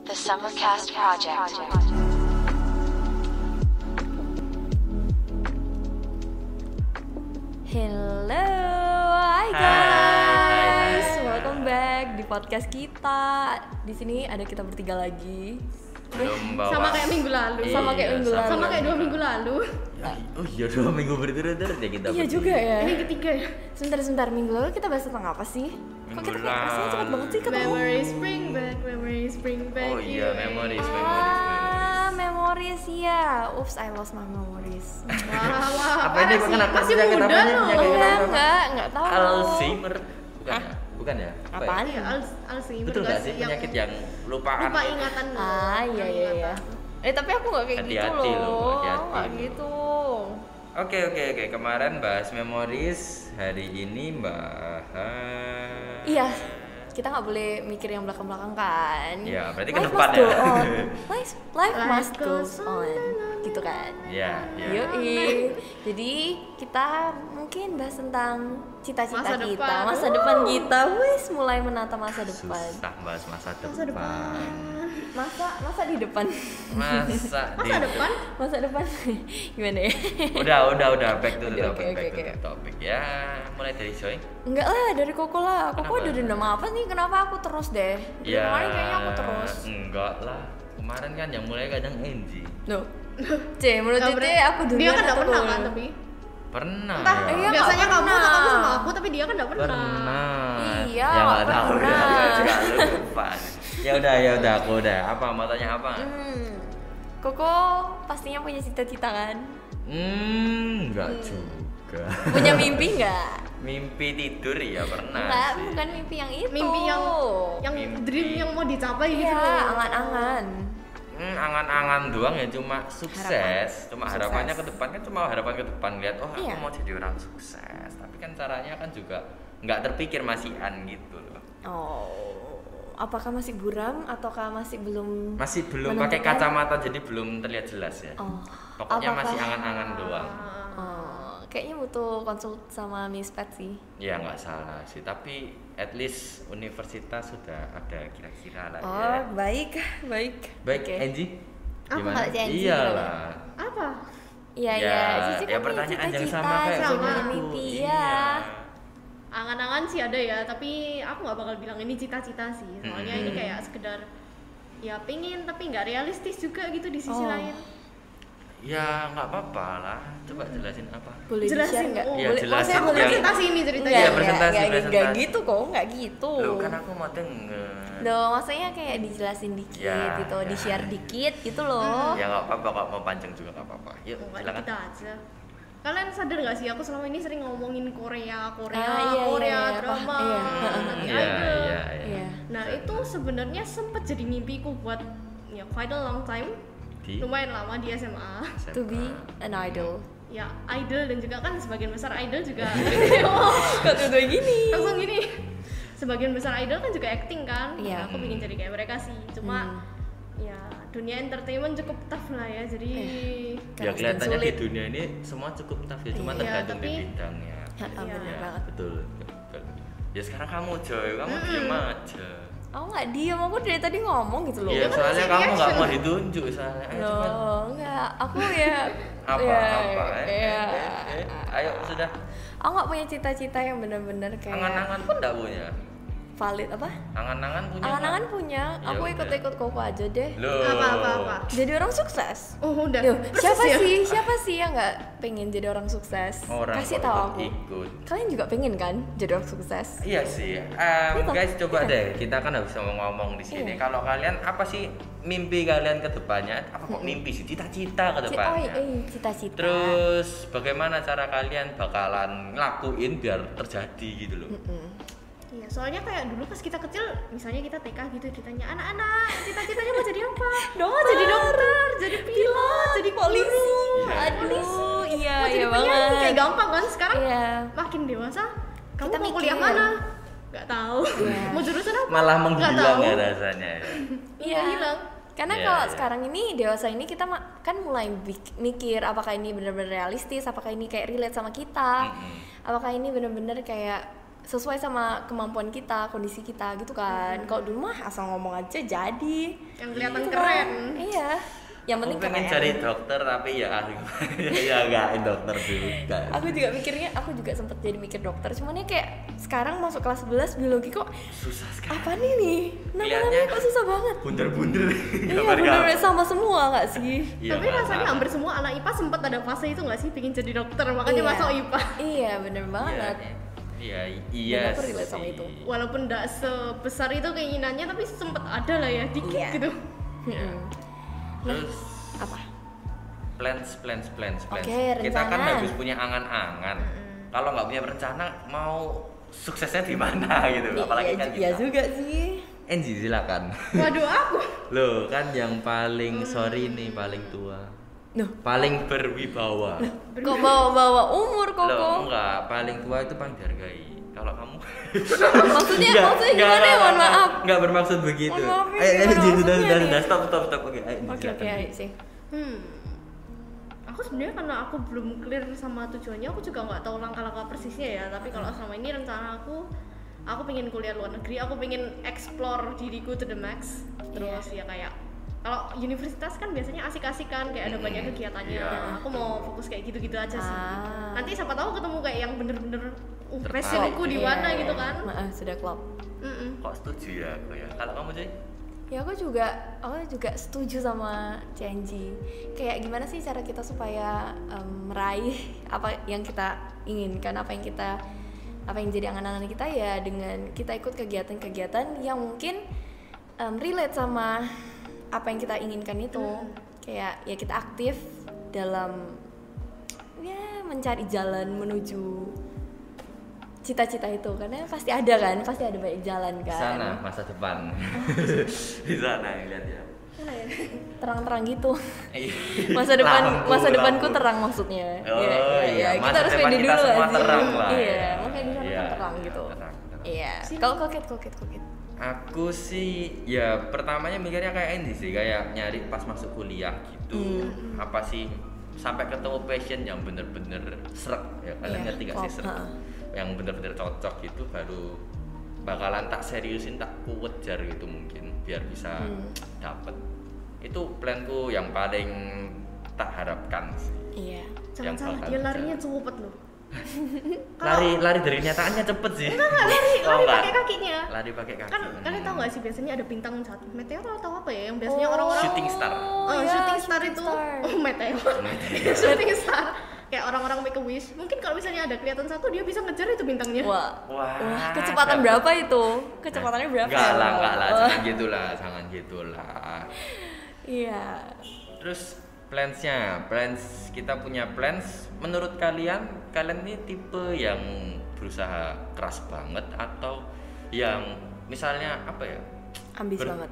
The Summercast Project. Hello, hai guys, welcome back di podcast kita. Di sini ada kita bertiga lagi. Sama kayak minggu lalu. Sama kayak minggu lalu. Sama kayak 2 minggu lalu. Oh iya, 2 minggu berturut-turut ya kita. Iya juga ya. Ini ketiga ya. Sebentar, minggu lalu kita bahas tentang apa sih? Kok kita kayak rasanya cepet banget sih ketemu? Memories bring back. Oh iya, memories. Memories ya. Oops, I lost my memories. Wah, Apa ini kok kenapa masih penyakit muda apanya? loh. Penyakit Enggak tahu. Alzheimer. Bukan Hah? ya? Bukan ya? Apa Apaan? ya? Iya, Alzheimer. Betul nggak sih penyakit yang lupaan? lupa ingatan. Iya. Tapi aku nggak kayak gitu Hati-hati loh, loh. hati-hati Nggak loh. gitu. Oke. Kemarin bahas memories, hari ini bahas. Iya, kita nggak boleh mikir yang belakang-belakang kan. Iya, berarti ke Life depan must ya. go on. Life must go goes on, gitu kan. Iya. Yoi. Jadi kita mungkin bahas tentang cita-cita Masa kita, depan. masa depan kita. Wis, mulai menata masa depan. Susah bahas masa Masa depan. depan. Masa di depan. Masa depan? Masa depan. Gimana ya? Udah back to the Oke, topic, back to oke. the topic ya. Mulai dari Joy. Enggak lah, dari Koko lah. Koko Kenapa? ada dendam apa nih? Kenapa aku terus deh? Dari Ya, kemarin kayaknya aku terus. Enggak lah. Kemarin kan yang mulai kadang Angie. Loh. Menurut Nggak Tete pernah. aku duluan Dia kan atau enggak pernah Koko? kan tapi. Pernah. Entah, ya. Iya, biasanya nggak kamu pernah. sama aku tapi dia kan enggak pernah. Pernah. Iya, Ya nggak nggak tahu ya. pernah. Aku juga lupa. Ya udah aku udah. Apa mau tanya apa? Koko pastinya punya cita-cita kan? Enggak juga. Punya mimpi nggak? Mimpi tidur ya pernah Enggak, sih. bukan mimpi yang itu. Mimpi yang Mimpi. dream yang mau dicapai gitu Iya, loh. angan-angan. Angan-angan doang ya, cuma sukses. Cuma Sukses. harapannya ke depan kan cuma harapan ke depan lihat oh aku Iya. mau jadi orang sukses. Tapi kan caranya kan juga nggak terpikir masihan gitu loh. Oh, apakah masih buram ataukah masih belum? Masih belum pakai menentukan? kacamata jadi belum terlihat jelas ya. Oh, Pokoknya apakah- masih angan-angan doang. Oh, kayaknya butuh konsult sama Miss Pet sih. Ya nggak salah sih, tapi at least universitas sudah ada kira-kira lah Oh, ya. baik. Baik, Oke. Angie. Apa? Gimana? Kalau si Angie Iyalah. Apa? Iya, Ya, Cici ya kan punya pertanyaan yang cita-cita, sama kayak sama. punya aku. mimpi, Iya. ya. Angan-angan sih ada ya, tapi aku nggak bakal bilang ini cita-cita sih. Soalnya ini kayak sekedar ya pingin tapi nggak realistis juga gitu di sisi Oh. lain. Ya nggak apa-apa lah. Coba jelasin apa? Boleh Jelasin, di-share nggak? oh. Iya, Boleh- jelasin. maksudnya Aku boleh- presentasi ini ceritanya. Iya, Enggak, presentasi, enggak presentasi. gitu kok, enggak gitu. Loh, kan aku mau denger. Loh, maksudnya kayak dijelasin dikit Ya, gitu, ya. di-share dikit gitu loh. Ya nggak apa-apa, kok mau panjang juga nggak apa-apa. Yuk, Oh, nggak silakan. kita aja. Kalian sadar gak sih aku selama ini sering ngomongin Korea, Iya, drama, paham. Iya. nanti Iya, idol. Iya. Nah itu sebenarnya sempat jadi mimpiku buat ya quite a long time, Di lumayan lama di SMA. SMA. To be an idol. Ya idol dan juga kan sebagian besar idol juga. Kok tuh gini? Langsung gini. Sebagian besar idol kan juga acting kan. Iya. Nah, aku pengen jadi kayak mereka sih. Cuma ya dunia entertainment cukup tough lah ya. Jadi Ya Keras dan kelihatannya di sulit. dunia ini semua cukup tough ya, cuma Iya, tergantung di tapi- bidangnya. Bener Iya. banget. Betul. Ya sekarang kamu Joy, kamu diem aja. Aku nggak diem, aku dari tadi ngomong gitu loh. Iya, kan soalnya masih kamu nggak reaction. mau ditunjuk soalnya. Ayo cepat. Loh, enggak. Aku ya. Apa? ya, Apa? ya. Ayo sudah. Aku nggak punya cita-cita yang benar-benar kayak Angan-angan pun nggak punya. valid apa? Angan-angan punya. Angan-angan nggak? punya. Ya Aku udah. ikut-ikut Koko aja deh. Loh. apa? Jadi orang sukses. Oh udah. Loh, Persis siapa ya? siapa sih yang nggak pengen jadi orang sukses? Orang Kasih kok tahu aku. ikut. Kalian juga pengen kan jadi orang sukses? Iya sih. Gitu. Guys coba Iya. deh, kita kan habis ngomong di sini. Iya. Kalau kalian apa sih mimpi kalian ke depannya? Apa kok mimpi sih? Cita-cita ke depannya. Cita-cita. Terus bagaimana cara kalian bakalan ngelakuin biar terjadi gitu loh? Iya, soalnya kayak dulu pas kita kecil, misalnya kita TK gitu ditanya anak-anak cita-citanya mau jadi apa? Jadi dokter, jadi pilot, jadi polisi. guru. Aduh, iya, Mau jadi iya penyanyi banget. kayak gampang kan sekarang. Iya. Makin dewasa, kamu Kita mau kuliah mikir. mana? Gak tahu. Iya. Mau jurusan apa? Malah Nggak menghilang tahu. ya rasanya. ya. Iya, hilang. Karena Iya, kalau iya. sekarang ini dewasa ini kita kan mulai mikir apakah ini benar-benar realistis, apakah ini kayak relate sama kita, apakah ini benar-benar kayak sesuai sama kemampuan kita, kondisi kita gitu kan. Kalau dulu mah asal ngomong aja jadi. Yang kelihatan Gitu keren. kan. Iya. Yang penting Aku pengen keren. cari dokter tapi ya ya enggak dokter juga. Aku juga mikirnya, aku juga sempet jadi mikir dokter. Cuman ya kayak sekarang masuk kelas 11 biologi kok Susah sekali. apa nih? Namanya kok susah banget. Bunder-bunder. Iya bener-bener sama semua gak sih? Iya, Tapi rasanya hampir semua anak IPA sempat ada fase itu nggak sih pingin jadi dokter, makanya Iya. masuk IPA. Iya bener banget. Iya Dan aku relate sama sih. itu. Walaupun nggak sebesar itu keinginannya, tapi sempat ada lah ya dikit Iya. gitu. Iya. Terus Apa? plans. Oke, Kita kan rencana. harus punya angan-angan. Kalau nggak punya rencana, mau suksesnya di mana gitu. Apalagi kan Iya kita. juga sih. Enji silakan. Waduh aku. Loh, kan yang paling sorry nih, paling tua. Nuh, Paling berwibawa. kok bawa-bawa umur kok? Loh, enggak, paling tua itu paling dihargai. Kalau kamu Maksudnya gimana ya? Mohon maaf. Enggak bermaksud begitu. Mohon maaf, Ayo, gimana Ji, maksudnya nih? sudah, stop. Oke, ayo. Oke, silakan, Ji. ayo sih. Aku sebenarnya karena aku belum clear sama tujuannya, aku juga nggak tahu langkah-langkah persisnya ya. Tapi kalau selama ini rencana aku pengen kuliah luar negeri, aku pengen explore diriku to the max. Terus ya kayak kalau universitas kan biasanya asik-asikan, kayak ada banyak kegiatannya. Iya. Aku mau fokus kayak gitu-gitu aja sih. Ah. Nanti siapa tahu ketemu kayak yang bener-bener Tertarik. passionku di mana Iya. gitu kan. Sudah klop. Mm-mm. Kok setuju ya aku ya. Kalau kamu Joy? Ya aku juga setuju sama Cenji. Kayak gimana sih cara kita supaya meraih apa yang kita inginkan, apa yang jadi angan-angan kita ya dengan kita ikut kegiatan-kegiatan yang mungkin relate sama apa yang kita inginkan itu. Kayak ya kita aktif dalam ya mencari jalan menuju cita-cita itu, karena pasti ada banyak jalan Di kan. sana masa depan. Di sana yang lihat ya. Terang-terang gitu. Iya. Masa depanku Lampu. terang maksudnya. Oh, Iya. iya. Kita Masa harus depan pede kita dulu semua aja. terang lah, Iya, ya. makanya di sana Iya, kan terang gitu. terang. Iya. Kalau koket. Aku sih ya pertamanya mikirnya kayak ini sih, kayak nyari pas masuk kuliah gitu. Apa sih sampai ketemu passion yang bener-bener srek ya, kalian Iya, ngerti gak sih klop, srek? Yang bener-bener cocok gitu baru bakalan tak seriusin, tak kuwejar gitu mungkin biar bisa dapet. Itu planku yang paling tak harapkan sih. Iya. Jangan Yang salah, bakal dia bisa. larinya cepet loh. Lari dari kenyataannya cepet sih. Lari Oh, enggak. pakai kakinya. Lari pakai kaki. Kan kalian tahu nggak sih biasanya ada bintang satu meteor atau apa ya yang biasanya orang-orang Shooting star. Oh, ya, shooting star itu meteor. Shooting star. Kayak orang-orang make a wish. Mungkin kalau misalnya ada kelihatan satu, dia bisa ngejar itu bintangnya. Wah. Wah, Kecepatan dapet. berapa itu? Kecepatannya berapa? Enggak lah, Wah. jangan gitulah. Iya. Terus plans kita punya plans. Menurut kalian ini tipe yang berusaha keras banget atau yang misalnya apa ya? Ambis banget.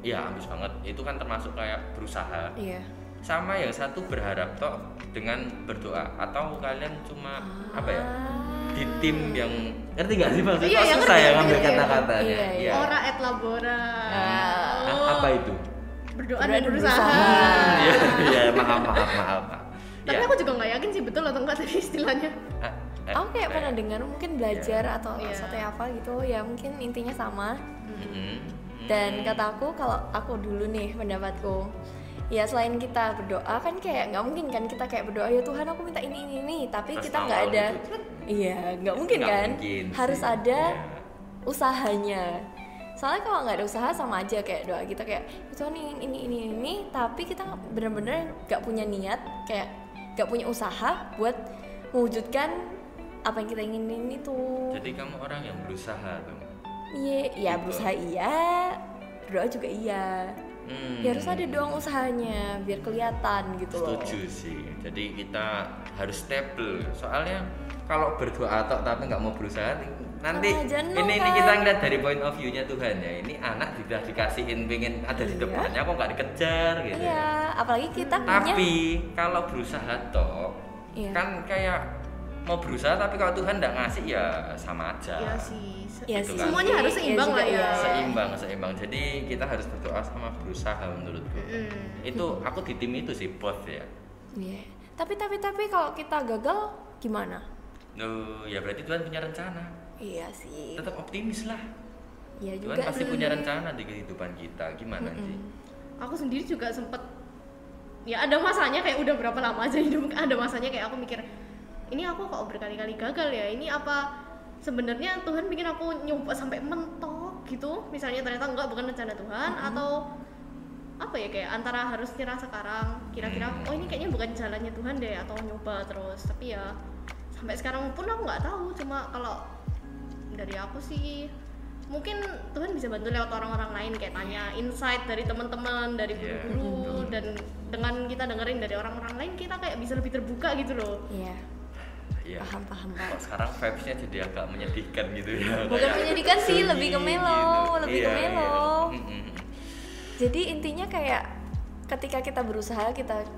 Ya ambis banget. Itu kan termasuk kayak berusaha. Iya. Sama yang satu berharap toh dengan berdoa, atau kalian cuma apa ya? Di tim yang ngerti nggak sih maksudnya? Iya, Kok yang susah ngerti, ya ngambil iya, kata-katanya. iya, iya. Ora et labora. Apa itu? Berdoa Berdoa dan dan berusaha. berusaha. Iya, maaf. Tapi aku juga nggak yakin sih betul atau enggak tadi istilahnya. Aku kayak pernah dengar mungkin belajar atau Iya. sesuatu yang apa gitu ya, mungkin intinya sama. Mm-mm. Dan kata aku, kalau aku dulu nih pendapatku, ya selain kita berdoa kan kayak nggak mungkin kan kita kayak berdoa ya Tuhan aku minta ini, tapi Terus kita nggak nongol ada, gitu. iya nggak mungkin Nggak kan, mungkin harus sih. ada Iya. usahanya. Soalnya kalau nggak ada usaha sama aja kayak doa kita kayak Tuhan ini, tapi kita bener-bener nggak punya niat, kayak nggak punya usaha buat mewujudkan apa yang kita inginin itu. Jadi kamu orang yang berusaha tuh. Iya, ya Gitu. berusaha iya, berdoa juga iya. Ya harus ada doang usahanya biar kelihatan gitu loh. Setuju sih. Jadi kita harus stable. Soalnya kalau berdoa tok tapi nggak mau berusaha, nanti jenuh ini kan. kita ngeliat dari point of view-nya Tuhan ya. Ini anak sudah dikasihin pengen ada di Iya. depannya, kok nggak dikejar gitu. Iya, apalagi kita punya. Tapi kalau berusaha tok, Iya. kan kayak mau berusaha tapi kalau Tuhan nggak ngasih ya sama aja. Iya sih. Iya Gitu sih. kan. Semuanya harus seimbang Iya lah juga, ya. iya. Seimbang. Jadi kita harus berdoa sama berusaha menurutku. Itu aku di tim itu sih both ya. Iya. Tapi kalau kita gagal gimana? Loh, ya berarti Tuhan punya rencana. Iya sih. Tetap optimis lah. Iya Tuhan juga pasti sih. punya rencana di kehidupan kita. Gimana sih? Aku sendiri juga sempet, ya ada masanya kayak udah berapa lama aja hidup, ada masanya kayak aku mikir, ini aku kok berkali-kali gagal ya, ini apa sebenarnya Tuhan bikin aku nyoba sampai mentok gitu, misalnya ternyata enggak, bukan rencana Tuhan, atau apa ya, kayak antara harus nyerah sekarang, kira-kira oh ini kayaknya bukan jalannya Tuhan deh, atau nyoba terus. Tapi ya sampai sekarang pun aku nggak tahu. Cuma kalau dari aku sih mungkin Tuhan bisa bantu lewat orang-orang lain, kayak tanya insight dari teman-teman, dari guru-guru, dan dengan kita dengerin dari orang-orang lain kita kayak bisa lebih terbuka gitu loh. Iya. Iya. Paham. Kok sekarang vibes-nya jadi agak menyedihkan gitu ya. Bukan Kayak menyedihkan sih, sunyi lebih ke melo, gitu. lebih ke Iya, melo. iya. Jadi intinya kayak ketika kita berusaha,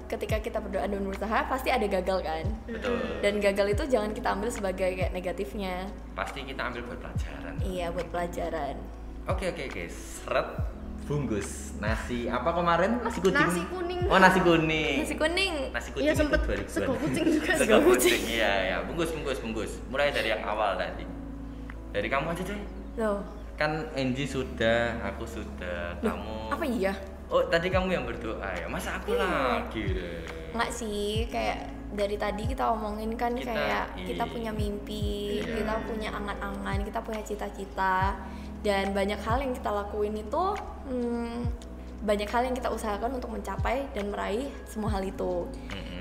ketika kita berdoa dan berusaha pasti ada gagal kan. Betul. Dan gagal itu jangan kita ambil sebagai kayak negatifnya. Pasti kita ambil buat pelajaran. Iya, buat pelajaran. Oke, seret bungkus nasi apa kemarin? Nasi kucing. Nasi kuning. Oh, nasi kuning. Nasi kuning. Nasi kucing Iya itu sempet 2000-an. sego kucing juga. Sego kucing. Iya. Bungkus. Mulai dari yang awal tadi. Dari kamu aja deh. Loh, Kan Angie sudah, aku sudah, kamu. apa iya? Oh, tadi kamu yang berdoa ya. Masa aku lagi? Nggak sih, kayak dari tadi kita omongin kan kita punya mimpi, kita punya angan-angan, kita punya cita-cita, dan banyak hal yang kita lakuin itu banyak hal yang kita usahakan untuk mencapai dan meraih semua hal itu.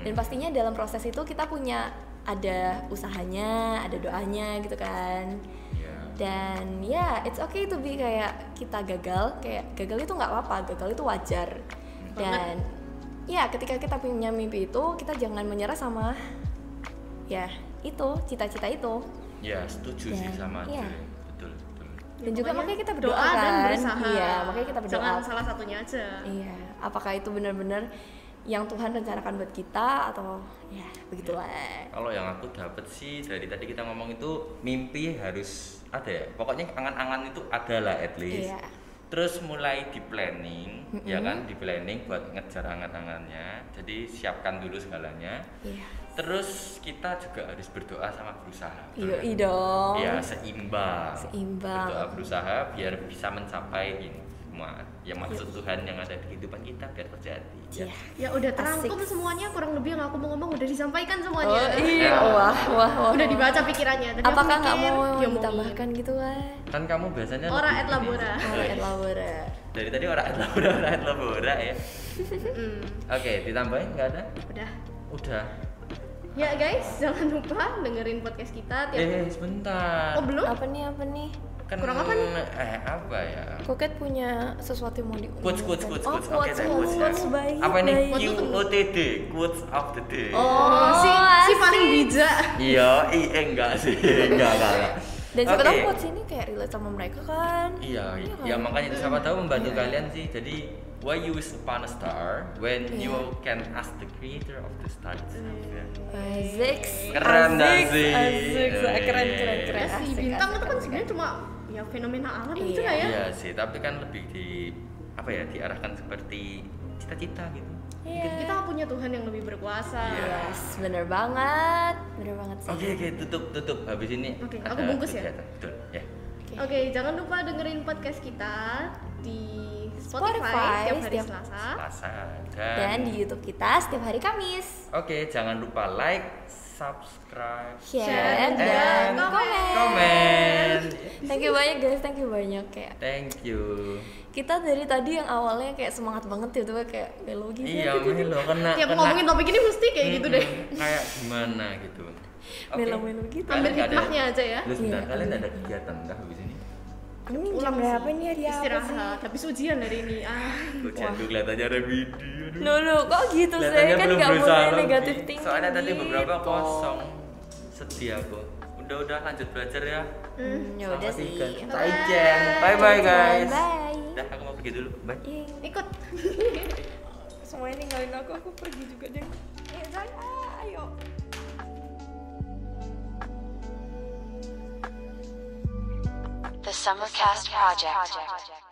Dan pastinya dalam proses itu kita punya ada usahanya, ada doanya gitu kan. Dan ya it's okay to be kayak kita gagal itu nggak apa-apa, gagal itu wajar. Dan ya ketika kita punya mimpi itu kita jangan menyerah sama ya itu cita-cita itu. Ya, setuju sih sama iya. Jul. Betul. Dan juga makanya kita berdoa doa kan. dan berusaha. Iya, makanya kita berdoa. Jangan salah satunya aja. Iya, apakah itu benar-benar yang Tuhan rencanakan buat kita atau ya begitulah. Kalau yang aku dapat sih dari tadi kita ngomong itu mimpi harus ada ya. Pokoknya angan-angan itu ada lah at least. Iya. Terus mulai di planning, ya kan, di planning buat ngejar angan-angannya. Jadi siapkan dulu segalanya. Iya. Terus kita juga harus berdoa sama berusaha. Iya dong. Ya seimbang. Seimbang. Berdoa berusaha biar bisa mencapai ini semua yang maksud Tuhan yang ada di kehidupan kita biar terjadi. Iya. Ya udah terangkum Asik. semuanya, kurang lebih yang aku mau ngomong udah disampaikan semuanya. Oh iya, wah. Udah dibaca pikirannya. Tadi aku Apakah nggak mikir, mau ya ditambahkan gitu kan? Kan kamu biasanya Ora lebih et ini. labora. Ora et labora. Dari tadi ora et labora ya. Oke, ditambahin nggak ada? Udah. Ya guys, jangan lupa dengerin podcast kita tiap. Sebentar. Oh belum? Apa nih? Kan kurang apa nih? Apa ya? Koket punya sesuatu yang mau diungkapkan. Quotes. Oh, Oke, quotes, deh, quotes, quotes ya. baik. Apa nih? baik. QOTD, quotes of the day. Oh, si asik. paling bijak. Iya, enggak sih. Enggak. Dan siapa tahu Oke. quotes ini kayak relate sama mereka kan? Iya, kan? ya makanya itu siapa tahu membantu kalian sih. Jadi, why you wish upon a star when you can ask the creator of the stars? Asik. Keren dah Asik, sih. asik. Keren. Ya si Asik, bintang asik, itu kan asik, sebenarnya asik. cuma ya fenomena alam Iya. gitu lah ya. Iya sih, tapi kan lebih di apa ya, diarahkan seperti cita-cita gitu. Iya. Kita punya Tuhan yang lebih berkuasa. Yes, bener banget sih. Oke, tutup. Habis ini Oke, ada aku bungkus ya? kegiatan. Betul, ya. Oke, jangan lupa dengerin podcast kita di Spotify Spotify setiap hari setiap- Selasa. Selasa Dan di YouTube kita setiap hari Kamis. Oke, jangan lupa like, subscribe, Share, dan dan komen. Thank you banyak guys, thank you banyak kayak. Thank you. Kita dari tadi yang awalnya kayak semangat banget tiba-tiba kayak melo gitu. Iya, melo Tiap ngomongin topik ini mesti kayak gitu deh. Kayak gimana gitu. Oke. Melo-melo gitu. Ambil Kalian nggak ada- hikmahnya aja ya. Lu sebentar, Iya, kalian ada kegiatan kah habis ini? Ini jam Pulang berapa sih. nih hari apa sih? Istirahat, habis ujian hari ini. Ujian tuh kelihatannya ada video. Loh, kok gitu sih? Kelihatannya Kan belum gak berusaha boleh lebih. negatif thinking Soalnya tadi gitu. beberapa kosong. Sedih aku. Udah lanjut belajar ya. Ya udah Sama sih. Tika. Bye bye guys. Bye. Dah, aku mau pergi dulu. Bye. Iya. Ikut. Semuanya ninggalin aku pergi juga deh. Ya saya, ayo. The Summercast Project.